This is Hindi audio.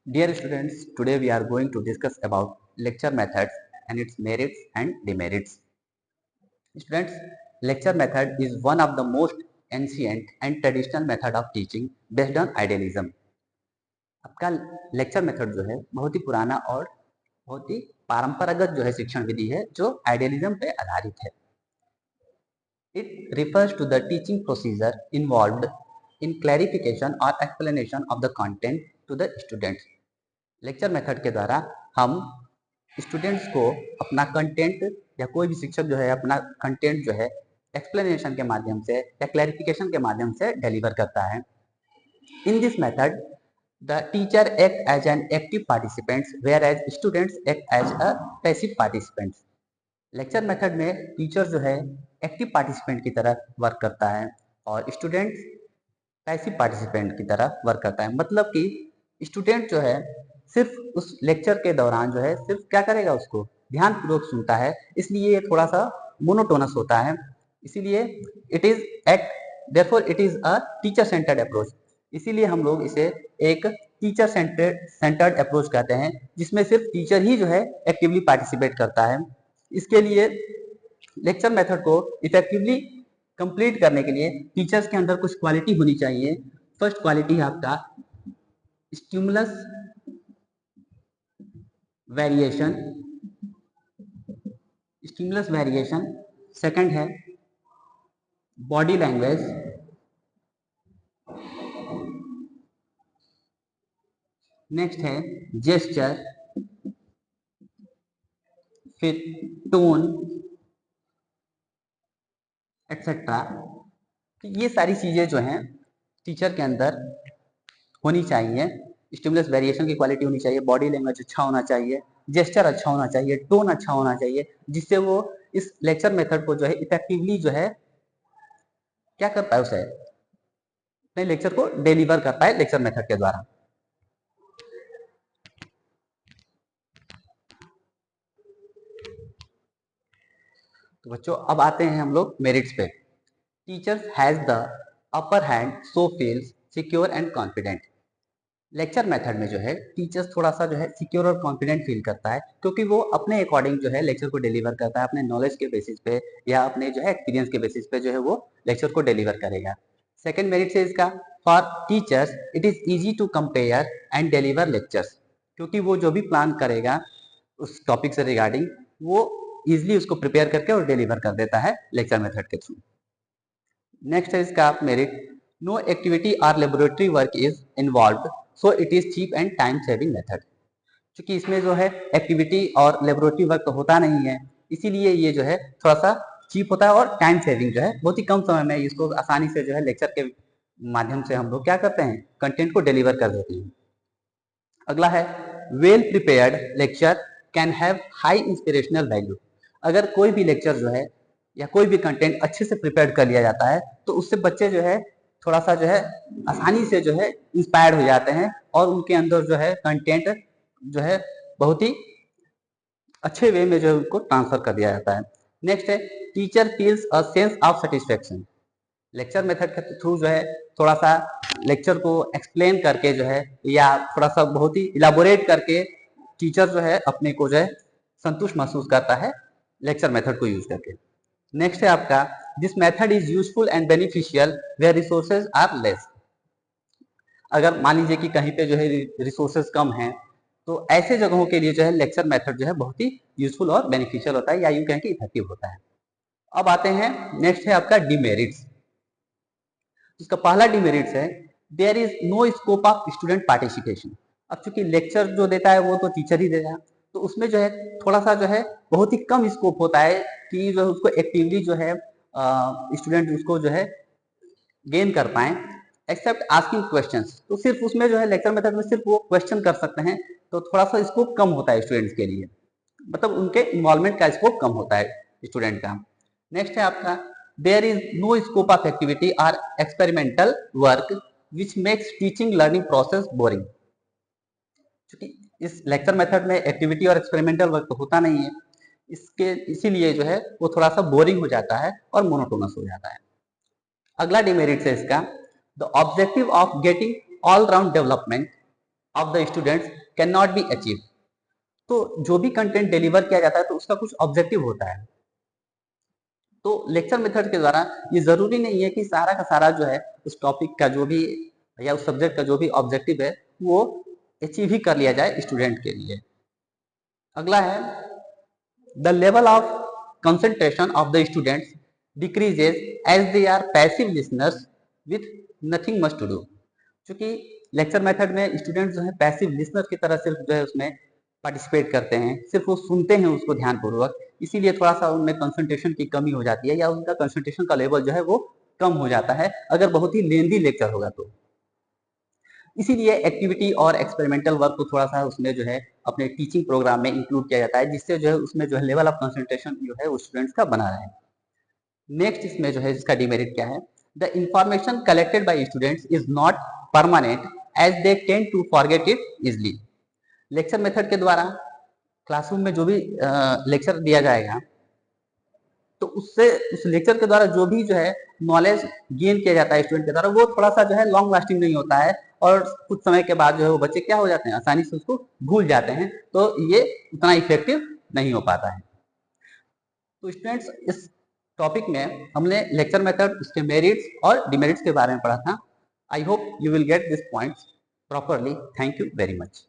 Dear students, today we are going to discuss about lecture methods and its merits and demerits. Students, lecture method is one of the most ancient and traditional method of teaching based on idealism. आपका लेक्चर मेथड जो है बहुत ही पुराना और बहुत ही परंपरागत जो है शिक्षण विधि है जो आइडियलिज्म पे आधारित है. It refers to the teaching procedure involved in clarification or explanation of the content to the students. Lecture method के द्वारा हम स्टूडेंट्स को अपना कंटेंट या कोई भी शिक्षक जो है अपना कंटेंट जो है एक्सप्लेनेशन के माध्यम से या क्लैरिफिकेशन के माध्यम से डिलीवर करता है. In this method the teacher act as an active participants whereas students act as a passive participants. Lecture method में टीचर जो है एक्टिव पार्टिसिपेंट की तरह वर्क करता है और स्टूडेंट्स पैसिव पार्टिसिपेंट की तरह वर्क करता है. मतलब कि स्टूडेंट जो है सिर्फ उस लेक्चर के दौरान जो है सिर्फ क्या करेगा, उसको ध्यानपूर्वक सुनता है, इसलिए ये थोड़ा सा मोनोटोनस होता है. इसीलिए it is therefore it is a teacher centred approach. इसीलिए हम लोग इसे एक टीचर सेंटर्ड अप्रोच कहते हैं जिसमें सिर्फ टीचर ही जो है एक्टिवली पार्टिसिपेट करता है. इसके लिए लेक्चर मेथड को इफेक्टिवली कंप्लीट करने के लिए टीचर्स के अंदर कुछ क्वालिटी होनी चाहिए. फर्स्ट क्वालिटी है आपका स्टिमुलस वेरिएशन. सेकंड है बॉडी लैंग्वेज. नेक्स्ट है जेस्चर, फिर टोन एक्सेट्रा. ये सारी चीजें जो हैं टीचर के अंदर होनी चाहिए. स्टिमुलस वेरिएशन की क्वालिटी होनी चाहिए, बॉडी लैंग्वेज अच्छा होना चाहिए, जेस्चर अच्छा होना चाहिए, टोन अच्छा होना चाहिए, जिससे वो इस लेक्चर मेथड को जो है इफेक्टिवली जो है क्या कर पाए, उसे अपने लेक्चर को डिलीवर कर पाए लेक्चर मेथड के द्वारा. तो बच्चों अब आते हैं हम लोग मेरिट्स पे. Teachers has the upper hand so feels secure and confident. Lecture method में जो है टीचर्स थोड़ा सा जो है सिक्योर और कॉन्फिडेंट फील करता है क्योंकि वो अपने अकॉर्डिंग जो है लेक्चर को डिलीवर करता है, अपने नॉलेज के बेसिस पे या अपने जो है एक्सपीरियंस के बेसिस पे जो है वो लेक्चर को डिलीवर करेगा. सेकंड मेरिट है इसका, for teachers it is easy to compare and deliver lectures. क्योंकि वो जो भी प्लान करेगा उस टॉपिक से रिगार्डिंग वो इजिली उसको प्रिपेयर करके और डिलीवर कर देता है लेक्चर मेथड के थ्रू. नेक्स्ट है इसका मेरिट, नो एक्टिविटी और laboratory work is involve so it is cheap and time saving method. क्योंकि इसमें जो है एक्टिविटी और लेबोरेटरी वर्क तो होता नहीं है, इसीलिए ये जो है थोड़ा सा चीप होता है और टाइम सेविंग जो है बहुत ही कम समय में इसको आसानी से जो है लेक्चर के माध्यम से हम लोग क्या करते हैं, कंटेंट को डिलीवर कर देते हैं. अगला है well prepared lecture can have high inspirational value. अगर कोई भी लेक्चर जो है या कोई भी कंटेंट अच्छे से प्रिपेयर कर लिया जाता है तो उससे बच्चे जो है थोड़ा सा जो है आसानी से जो है इंस्पायर्ड हो जाते हैं और उनके अंदर जो है कंटेंट जो है बहुत ही अच्छे वे में जो है उनको ट्रांसफर कर दिया जाता है. नेक्स्ट है teacher feels a sense of satisfaction. Lecture method के थ्रू जो है थोड़ा सा लेक्चर को एक्सप्लेन करके जो है या थोड़ा सा बहुत ही इलाबोरेट करके टीचर जो है अपने को जो है संतुष्ट महसूस करता है लेक्चर मेथड को यूज करके. नेक्स्ट है आपका this method is useful and beneficial where resources are less. अगर मान लीजिए कि कहीं पे जो है रिसोर्सेज कम हैं तो ऐसे जगहों के लिए जो है लेक्चर मेथड जो है बहुत ही यूजफुल और बेनिफिशियल होता है या यूं कहें कि इफेक्टिव होता है. अब आते हैं नेक्स्ट है आपका डिमेरिट्स. इसका पहला डिमेरिट्स है there is no scope of student participation. अब चूंकि लेक्चर जो देता है वो तो टीचर ही देगा तो उसमें जो है थोड़ा सा जो है बहुत ही कम स्कोप होता है कि जो उसको एक्टिवली जो है स्टूडेंट उसको जो है गेन कर पाए एक्सेप्ट आस्किंग क्वेश्चंस. तो सिर्फ उसमें जो है लेक्चर मेथड में सिर्फ वो क्वेश्चन कर सकते हैं तो थोड़ा सा स्कोप कम होता है स्टूडेंट्स के लिए, मतलब उनके इन्वॉल्वमेंट का स्कोप कम होता है स्टूडेंट का. नेक्स्ट है आपका there is no scope of activity और experimental work which makes teaching learning process boring. क्योंकि इस लेक्चर मेथड में एक्टिविटी और एक्सपेरिमेंटल वर्क तो होता नहीं है, इसके इसीलिए जो है वो थोड़ा सा बोरिंग हो जाता है और मोनोटोनस हो जाता है. अगला डिमेरिट है इसका the objective of getting all round development of the students can not be achieve. तो जो भी कंटेंट डिलीवर किया जाता है तो उसका कुछ ऑब्जेक्टिव होता है। तो लेक्चर मेथड के द्वारा ये जरूरी नहीं है कि सारा का सारा जो है उस टॉपिक का जो भी या उस सब्जेक्ट का जो भी ऑब्जेक्टिव है वो अचीव ही कर लिया जाए स्टूडेंट के लिए। अगला है the level of concentration of the students decreases as they are passive listeners with nothing much to do. क्योंकि लेक्चर मेथड में स्टूडेंट जो है पैसिव लिसनर की तरह सिर्फ जो है उसमें पार्टिसिपेट करते हैं, सिर्फ वो सुनते हैं उसको ध्यानपूर्वक, इसीलिए थोड़ा सा उनमें कंसंट्रेशन की कमी हो जाती है या उनका कंसंट्रेशन का लेवल जो है वो कम हो जाता है अगर बहुत ही लेंदी लेक्चर होगा तो। इसीलिए एक्टिविटी और एक्सपेरिमेंटल वर्क को थोड़ा सा उसमें जो है अपने टीचिंग प्रोग्राम में इंक्लूड किया जाता है, जिससे जो है उसमें जो है लेवल ऑफ कंसंट्रेशन जो है वो स्टूडेंट्स का बना रहे। नेक्स्ट इसमें जो है इसका डिमेरिट क्या है, the information collected by students is not permanent as they tend to forget it easily. Lecture method के द्वारा क्लासरूम में जो भी लेक्चर दिया जाएगा तो उससे उस लेक्चर के द्वारा जो भी जो है नॉलेज गेन किया जाता है स्टूडेंट के द्वारा वो थोड़ा सा जो है लॉन्ग लास्टिंग नहीं होता है और कुछ समय के बाद जो है वो बच्चे क्या हो जाते हैं, आसानी से उसको भूल जाते हैं, तो ये उतना इफेक्टिव नहीं हो पाता है। तो स्टूडेंट्स इस टॉपिक में हमने लेक्चर मेथड, उसके मेरिट्स और डिमेरिट्स के बारे में पढ़ा था। I hope you will get this points properly. Thank you very much.